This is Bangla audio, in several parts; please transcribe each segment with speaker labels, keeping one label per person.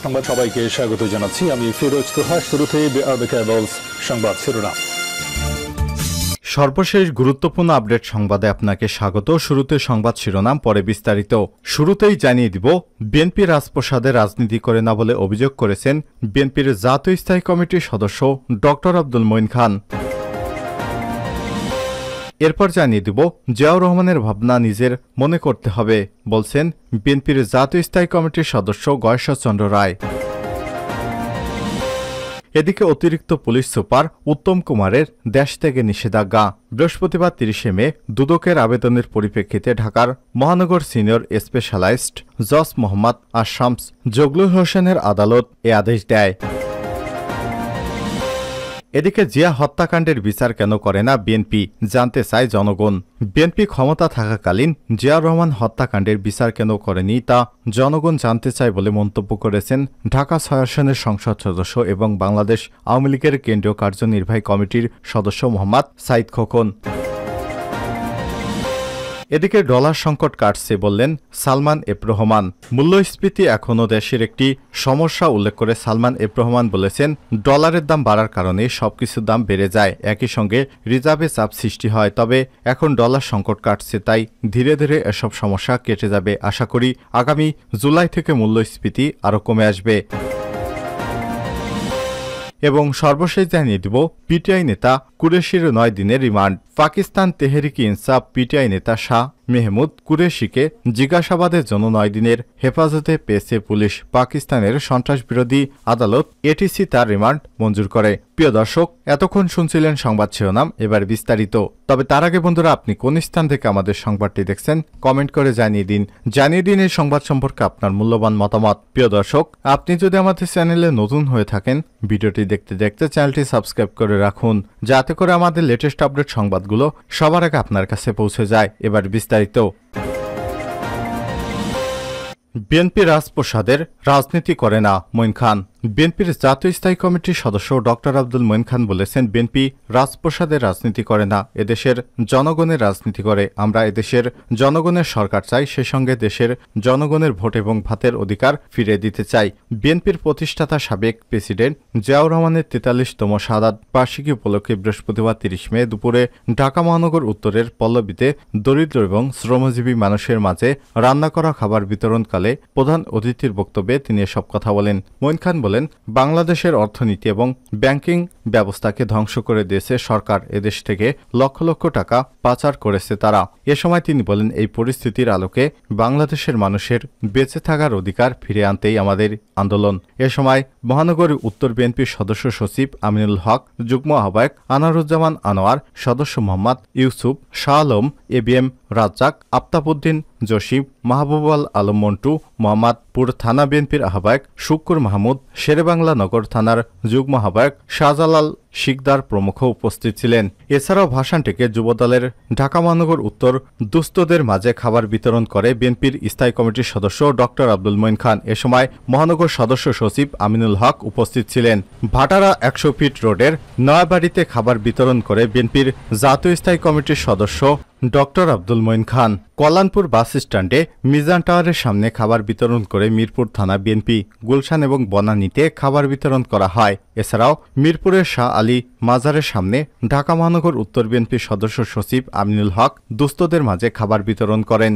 Speaker 1: সংবাদ সবাইকে স্বাগত জানাচ্ছি আমি ফিরোজ তোহা। শুরুতেই সংবাদ শিরোনাম।
Speaker 2: সর্বশেষ গুরুত্বপূর্ণ আপডেট সংবাদে আপনাকে স্বাগত। শুরুতে সংবাদ শিরোনাম, পরে বিস্তারিত। শুরুতেই জানিয়ে দিব, বিএনপি রাজপ্রসাদে রাজনীতি করে না বলে অভিযোগ করেছেন বিএনপির জাতীয় স্থায়ী কমিটির সদস্য ড আব্দুল মঈন খান। এরপর জানিয়ে দিব, জিয়াউর রহমানের ভাবনা নিজের মনে করতে হবে বলছেন বিএনপির জাতীয় স্থায়ী কমিটির সদস্য গয়েশ্বর চন্দ্র রায়। এদিকে অতিরিক্ত পুলিশ সুপার উত্তম কুমারের দেশ থেকে নিষেধাজ্ঞা। বৃহস্পতিবার 30 মে দুদকের আবেদনের পরিপ্রেক্ষিতে ঢাকার মহানগর সিনিয়র স্পেশালাইজড জজ মোহাম্মদ আশামস জগলুল হোসেনের আদালত এ আদেশ দেয়। এদিকে জিয়া হত্যাকাণ্ডের বিচার কেন করে না বিএনপি, জানতে চায় জনগণ। বিএনপি ক্ষমতা থাকাকালীন জিয়াউর রহমান হত্যাকাণ্ডের বিচার কেন করেনি তা জনগণ জানতে চায় বলে মন্তব্য করেছেন ঢাকা 6 আসনের সংসদ সদস্য এবং বাংলাদেশ আওয়ামী লীগের কেন্দ্রীয় কার্যনির্বাহী কমিটির সদস্য মোহাম্মদ সাইদ খোকন। এদিকে ডলার সংকট কাটছে বললেন সালমান এফ রহমান। মূল্যস্ফীতি এখনও দেশের একটি সমস্যা উল্লেখ করে সালমান এফ রহমান বলেছেন, ডলারের দাম বাড়ার কারণে সবকিছুর দাম বেড়ে যায়, একই সঙ্গে রিজার্ভে চাপ সৃষ্টি হয়। তবে এখন ডলার সংকট কাটছে, তাই ধীরে ধীরে এসব সমস্যা কেটে যাবে। আশা করি আগামী জুলাই থেকে মূল্যস্ফীতি আরও কমে আসবে। এবং সর্বশেষ জানিয়ে দিব, পিটিআই নেতা কুরেশির 9 দিনের রিমান্ড। পাকিস্তান তেহরিক ইনসাফ পিটিআই নেতা শাহ মেহমুদ কুরেশিকে জিজ্ঞাসাবাদের জন্য 9 দিনের হেফাজতে পেয়েছে পুলিশ। পাকিস্তানের সন্ত্রাসবিরোধী আদালত এটিসি তার রিমান্ড মঞ্জুর করে। প্রিয় দর্শক, এতক্ষণ শুনছিলেন সংবাদ শিরোনাম, এবার বিস্তারিত। তবে তার আগে বন্ধুরা, আপনি কোন স্থান থেকে আমাদের সংবাদটি দেখছেন কমেন্ট করে জানিয়ে দিন এই সংবাদ সম্পর্কে আপনার মূল্যবান মতামত। প্রিয় দর্শক, আপনি যদি আমাদের চ্যানেলে নতুন হয়ে থাকেন, ভিডিওটি দেখতে দেখতে চ্যানেলটি সাবস্ক্রাইব করে রাখুন, যাতে করে আমাদের লেটেস্ট আপডেট সংবাদগুলো সবার আগে আপনার কাছে পৌঁছে যায়। এবার বিস্তারিত। বিএনপি রাজপ্রসাদের রাজনীতি করে না মঈন খান। বিএনপির জাতীয় স্থায়ী কমিটির সদস্য ড আব্দুল মঈন খান বলেছেন, বিএনপি রাজপ্রসাদের রাজনীতি করে না, এদেশের জনগণের রাজনীতি করে। আমরা এদেশের জনগণের সরকার চাই, সে সঙ্গে দেশের জনগণের ভোট এবং ভাতের অধিকার ফিরিয়ে দিতে চাই। বিএনপির প্রতিষ্ঠাতা সাবেক প্রেসিডেন্ট জিয়াউর রহমানের 43তম শাহাদাত বার্ষিকী উপলক্ষে বৃহস্পতিবার 30 মে দুপুরে ঢাকা মহানগর উত্তরের পল্লবীতে দরিদ্র এবং শ্রমজীবী মানুষের মাঝে রান্না করা খাবার বিতরণকালে প্রধান অতিথির বক্তব্যে তিনি এসব কথা বলেন। মঈন খান বলেন, বাংলাদেশের অর্থনীতি এবং ব্যাংকিং ব্যবস্থাকে ধ্বংস করে দিয়েছে সরকার, এদেশ থেকে লক্ষ লক্ষ টাকা পাচার করেছে তারা। এ সময় তিনি বলেন, এই পরিস্থিতির আলোকে বাংলাদেশের মানুষের বেঁচে থাকার অধিকার ফিরে আনতেই আমাদের আন্দোলন। এ সময় মহানগর উত্তর বিএনপির সদস্য সচিব আমিনুল হক, যুগ্ম আহ্বায়ক আনারুজ্জামান আনোয়ার, সদস্য মোহাম্মদ ইউসুফ, শাহ আলম, এবিএম রাজ্জাক, আফতাবউদ্দিন জসিম, মাহবুব আলম মন্টু, মোহাম্মদপুর থানা বিএনপির আহ্বায়ক শুক্কুর মাহমুদ, শেরেবাংলা নগর থানার যুগ্ম আহ্বায়ক শাহজালাল শিকদার প্রমুখ উপস্থিত ছিলেন। এছাড়াও ভাষণটিকে যুবদলের ঢাকা মহানগর উত্তর দুস্থদের মাঝে খাবার বিতরণ করে বিএনপির স্থায়ী কমিটির সদস্য ড আব্দুল মঈন খান। এ সময় মহানগর সদস্য সচিব আমিনুল হক উপস্থিত ছিলেন। ভাটারা 100 ফিট রোডের নয়াবাড়িতে খাবার বিতরণ করে বিএনপির জাতীয় স্থায়ী কমিটির সদস্য ড আব্দুল মঈন খান। কল্যাণপুর বাস স্ট্যান্ডে মিজান টাওয়ারের সামনে খাবার বিতরণ করে মিরপুর থানা বিএনপি, গুলশান এবং বনানীতে খাবার বিতরণ করা হয়। এছাড়াও মিরপুরের শাহ আলী মাজারের সামনে ঢাকা মহানগর উত্তর বিএনপির সদস্য সচিব আমিনুল হক দুস্থদের মাঝে খাবার বিতরণ করেন।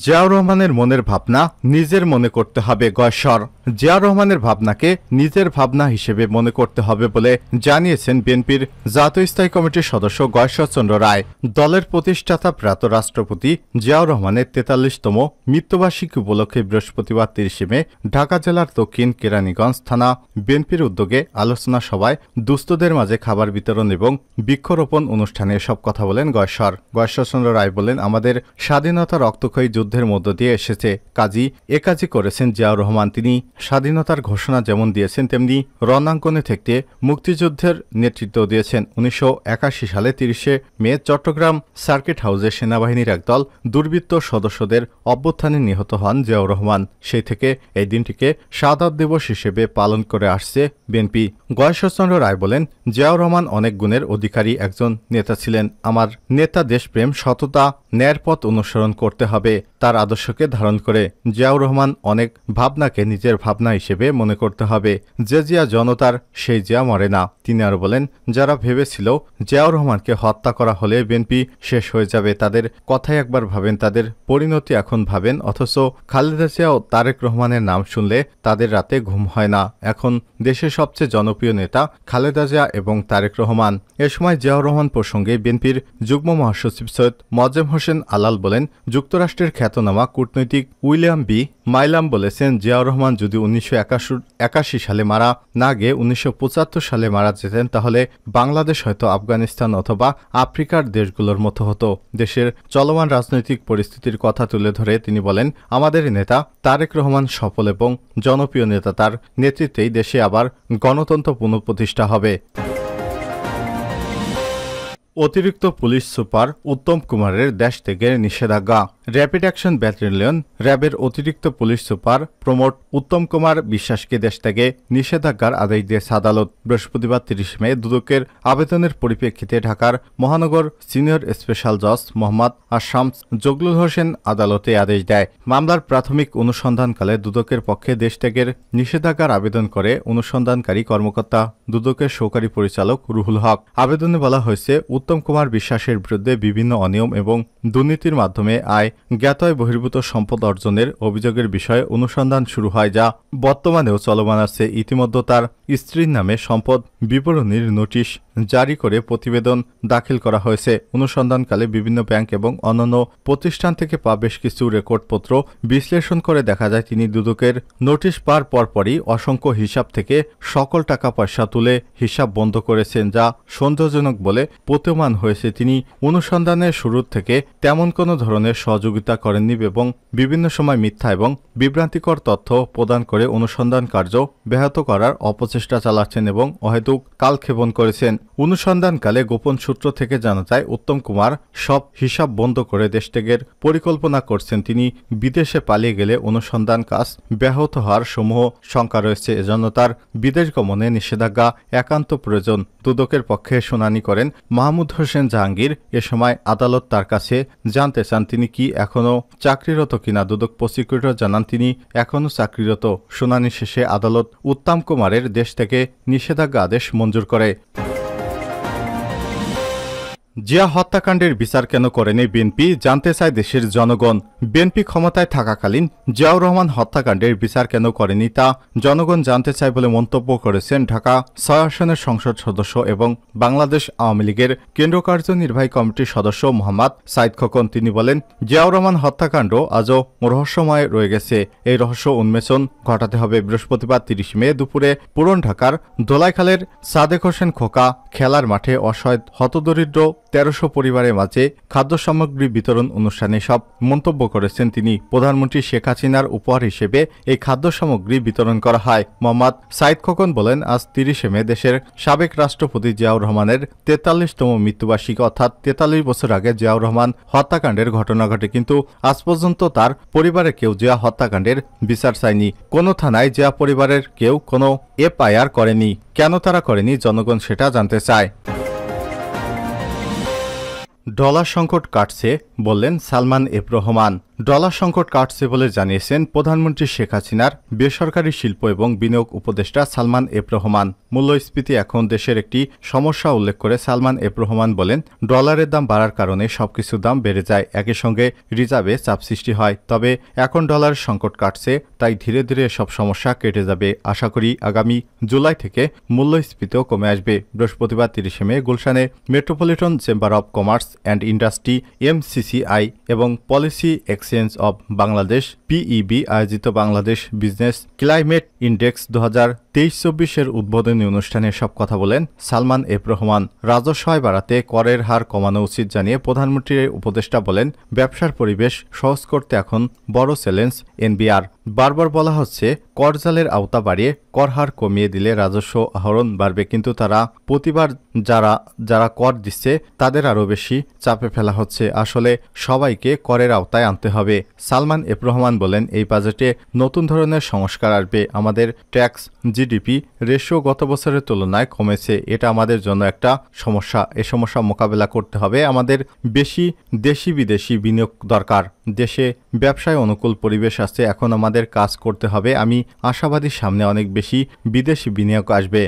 Speaker 2: জিয়াউর রহমানের মনের ভাবনা নিজের মনে করতে হবে গয়েশ্বর। জিয়াউর রহমানের ভাবনাকে নিজের ভাবনা হিসেবে মনে করতে হবে বলে জানিয়েছেন বিএনপির জাতীয় স্থায়ী কমিটির সদস্য গয়েশ্বর চন্দ্র রায়। দলের প্রতিষ্ঠাতা প্রয়াত রাষ্ট্রপতি জিয়াউর রহমানের 43তম মৃত্যুবার্ষিকী উপলক্ষে বৃহস্পতিবার 30 মে ঢাকা জেলার দক্ষিণ কেরানীগঞ্জ থানা বিএনপির উদ্যোগে আলোচনা সভায় দুস্থদের মাঝে খাবার বিতরণ এবং বৃক্ষরোপণ অনুষ্ঠানে এসব কথা বলেন গয়েশ্বর চন্দ্র রায় বলেন, আমাদের স্বাধীনতা রক্তক্ষয়ী যুদ্ধের মধ্য দিয়ে এসেছে, কাজী এ কাজই করেছেন জিয়াউর রহমান। তিনি স্বাধীনতার ঘোষণা যেমন দিয়েছেন তেমনি রণাঙ্গনে থেকে মুক্তিযুদ্ধের নেতৃত্ব দিয়েছেন। 1981 সালে 30 মে চট্টগ্রাম সার্কিট হাউসে সেনাবাহিনীর একদল দুর্বৃত্ত সদস্যদের অভ্যুত্থানে নিহত হন জিয়াউর রহমান। সেই থেকে এই দিনটিকে শাহাদাত দিবস হিসেবে পালন করে আসছে বিএনপি। গয়েশ্বরচন্দ্র রায় বলেন, জিয়াউর রহমান অনেক গুণের অধিকারী একজন নেতা ছিলেন। আমার নেতা দেশপ্রেম, সততা, ন্যায়ের পথ অনুসরণ করতে হবে, তার আদর্শকে ধারণ করে। জিয়াউর রহমান অনেক ভাবনাকে নিজের ভাবনা হিসেবে মনে করতে হবে। যে জিয়া জনতার, সেই জিয়া মরে না। তিনি আরো বলেন, যারা ভেবেছিল জিয়াউর রহমানকে হত্যা করা হলে বিএনপি শেষ হয়ে যাবে, তাদের কথাই একবার ভাবেন, তাদের পরিণতি এখন ভাবেন। অথচ খালেদা জিয়া ও তারেক রহমানের নাম শুনলে তাদের রাতে ঘুম হয় না। এখন দেশের সবচেয়ে জনপ্রিয় নেতা খালেদা জিয়া এবং তারেক রহমান। এ সময় জিয়াউর রহমান প্রসঙ্গে বিএনপির যুগ্ম মহাসচিব সৈয়দ মোয়াজ্জেম হোসেন আলাল বলেন, যুক্তরাষ্ট্রের খ্যাতনামা কূটনৈতিক উইলিয়াম বি মাইলাম বলেছেন, জিয়াউর রহমান যদি 1981 সালে মারা না গিয়ে 1975 সালে মারা যেতেন তাহলে বাংলাদেশ হয়তো আফগানিস্তান অথবা আফ্রিকার দেশগুলোর মতো হতো। দেশের চলমান রাজনৈতিক পরিস্থিতির কথা তুলে ধরে তিনি বলেন, আমাদের নেতা তারেক রহমান সফল এবং জনপ্রিয় নেতা, তার নেতৃত্বেই দেশে আবার গণতন্ত্র পুনঃপ্রতিষ্ঠা হবে। অতিরিক্ত পুলিশ সুপার উত্তম কুমারের দেশ থেকে নিষেধাজ্ঞা। র্যাপিড অ্যাকশন ব্যাটালিয়ন র্যাবের অতিরিক্ত police super promote Uttam Kumar বিশ্বাসকে দেশ থেকে নিষেধাজ্ঞার আদেশ দিয়েছে আদালত। বৃহস্পতিবার 30 মে দুদকের আবেদনের পরিপ্রেক্ষিতে ঢাকার মহানগর সিনিয়র স্পেশাল জজ মোহাম্মদ আশামস জগলুল হোসেন আদালতে আদেশ দেয়। মামলার প্রাথমিক অনুসন্ধানকালে দুদকের পক্ষে দেশ ত্যাগের নিষেধাজ্ঞার আবেদন করে অনুসন্ধানকারী কর্মকর্তা দুদকের সহকারী পরিচালক রুহুল হক। আবেদনে বলা হয়েছে, উত্তম কুমার বিশ্বাসের বিরুদ্ধে বিভিন্ন অনিয়ম এবং দুর্নীতির মাধ্যমে আয় জ্ঞাতয় বহির্ভূত সম্পদ অর্জনের অভিযোগের বিষয়ে অনুসন্ধান শুরু হয়, যা বর্তমানেও চলমান আছে। ইতিমধ্যে তার স্ত্রীর নামে সম্পদ বিবরণীর নোটিশ জারি করে প্রতিবেদন দাখিল করা হয়েছে। অনুসন্ধানকালে বিভিন্ন ব্যাংক এবং অন্যান্য প্রতিষ্ঠান থেকে পাওয়া বেশ কিছু রেকর্ডপত্র বিশ্লেষণ করে দেখা যায় তিনি দুদকের নোটিশ পাওয়ার পরপরই অসংখ্য হিসাব থেকে সকল টাকা পয়সা তুলে হিসাব বন্ধ করেছেন, যা সন্দেহজনক বলে প্রতীয়মান হয়েছে। তিনি অনুসন্ধানের শুরু থেকে তেমন কোনো ধরনের সহযোগিতা করেননি এবং বিভিন্ন সময় মিথ্যা এবং বিভ্রান্তিকর তথ্য প্রদান করে অনুসন্ধান কার্য ব্যাহত করার অপচেষ্টা চালাচ্ছেন এবং অহেতুক কালক্ষেপণ করেছেন। অনুসন্ধানকালে গোপন সূত্র থেকে জানা যায়, উত্তম কুমার সব হিসাব বন্ধ করে দেশত্যাগের পরিকল্পনা করছেন। তিনি বিদেশে পালিয়ে গেলে অনুসন্ধান কাজ ব্যাহত হওয়ার সমূহ শঙ্কা রয়েছে। এজন্য তার বিদেশ গমনে নিষেধাজ্ঞা একান্ত প্রয়োজন। দুদকের পক্ষে শুনানি করেন মাহমুদ হোসেন জাহাঙ্গীর। এ সময় আদালত তার কাছে জানতে চান তিনি কি এখনও চাকরিরত কিনা। দুদক প্রসিকিউটর জানান তিনি এখনও চাকরিরত। শুনানি শেষে আদালত উত্তম কুমারের দেশ থেকে নিষেধাজ্ঞা আদেশ মঞ্জুর করে। জিয়া হত্যাকাণ্ডের বিচার কেন করেনি বিএনপি, জানতে চায় দেশের জনগণ। বিএনপি ক্ষমতায় থাকাকালীন জিয়াউর রহমান হত্যাকাণ্ডের বিচার কেন করেনি তা জনগণ জানতে চায় বলে মন্তব্য করেছেন ঢাকা 6 আসনের সংসদ সদস্য এবং বাংলাদেশ আওয়ামী লীগের কেন্দ্রীয় কার্যনির্বাহী কমিটির সদস্য মোহাম্মদ সাইদ খোকন। তিনি বলেন, জিয়াউর রহমান হত্যাকাণ্ড আজও রহস্যময় রয়ে গেছে। এই রহস্য উন্মোচন ঘটাতে হবে। বৃহস্পতিবার 30 মে দুপুরে পুরান ঢাকার ধোলাইখালের সাদেক হোসেন খোকা খেলার মাঠে অসহায় হতদরিদ্র 1300 পরিবারের মাঝে খাদ্য সামগ্রী বিতরণ অনুষ্ঠানে সব মন্তব্য করেছেন তিনি। প্রধানমন্ত্রী শেখ হাসিনার উপহার হিসেবে এই খাদ্য সামগ্রী বিতরণ করা হয়। মোহাম্মদ সাইদ খোকন বলেন, আজ 30 মে দেশের সাবেক রাষ্ট্রপতি জিয়াউর রহমানের 43তম মৃত্যুবার্ষিকী, অর্থাৎ 43 বছর আগে জিয়াউর রহমান হত্যাকাণ্ডের ঘটনা ঘটে। কিন্তু আজ পর্যন্ত তার পরিবারের কেউ জিয়া হত্যাকাণ্ডের বিচার চায়নি। কোনো থানায় জিয়া পরিবারের কেউ কোনো এফআইআর করেনি। কেন তারা করেনি, জনগণ সেটা জানতে চায়। ডলার সংকট কাটছে বললেন সালমান এফ রহমান। ডলার সংকট কাটছে বলে জানিয়েছেন প্রধানমন্ত্রী শেখ হাসিনার বেসরকারি শিল্প এবং বিনিয়োগ উপদেষ্টা সালমান এফ রহমান। মূল্যস্ফীতি এখন দেশের একটি সমস্যা উল্লেখ করে সালমান এফ রহমান বলেন, ডলারের দাম বাড়ার কারণে সবকিছুর দাম বেড়ে যায়, একই সঙ্গে রিজার্ভে চাপ সৃষ্টি হয়। তবে এখন ডলারের সংকট কাটছে, তাই ধীরে ধীরে সব সমস্যা কেটে যাবে। আশা করি আগামী জুলাই থেকে মূল্যস্ফীতিও কমে আসবে। বৃহস্পতিবার 30 মে গুলশানে metropolitan chamber of commerce and industry MCCI এবং policy exchange exchange of Bangladesh PEB আয়োজিত বাংলাদেশ বিজনেস ক্লাইমেট ইন্ডেক্স 2023-24 উদ্বোধনী অনুষ্ঠানে সব কথা বলেন সালমান এফ রহমান। রাজস্ব আয় বাড়াতে করের হার কমানো উচিত জানিয়ে প্রধানমন্ত্রীর উপদেষ্টা বলেন, ব্যবসার পরিবেশ সহজ করতে এখন বড় চ্যালেঞ্জ এনবিআর। বারবার বলা হচ্ছে করজালের আওতা বাড়িয়ে কর হার কমিয়ে দিলে রাজস্ব আহরণ বাড়বে, কিন্তু তারা প্রতিবার যারা কর দিচ্ছে তাদের আরও বেশি চাপে ফেলা হচ্ছে। আসলে সবাইকে করের আওতায় আনতে হবে। সালমান এফ রহমান বলেন, এই বাজেটে নতুন ধরনের সংস্কার আসবে। আমাদের ট্যাক্স জিডিপি রেশিও গত বছরের তুলনায় কমেছে, এটা আমাদের জন্য একটা সমস্যা। এ সমস্যা মোকাবেলা করতে হবে। আমাদের বেশি দেশি বিদেশি বিনিয়োগ দরকার। দেশে ব্যবসায় অনুকূল পরিবেশ আছে, এখন আমাদের কাজ করতে হবে। আমি আশাবাদী সামনে অনেক বেশি বিদেশি বিনিয়োগ আসবে।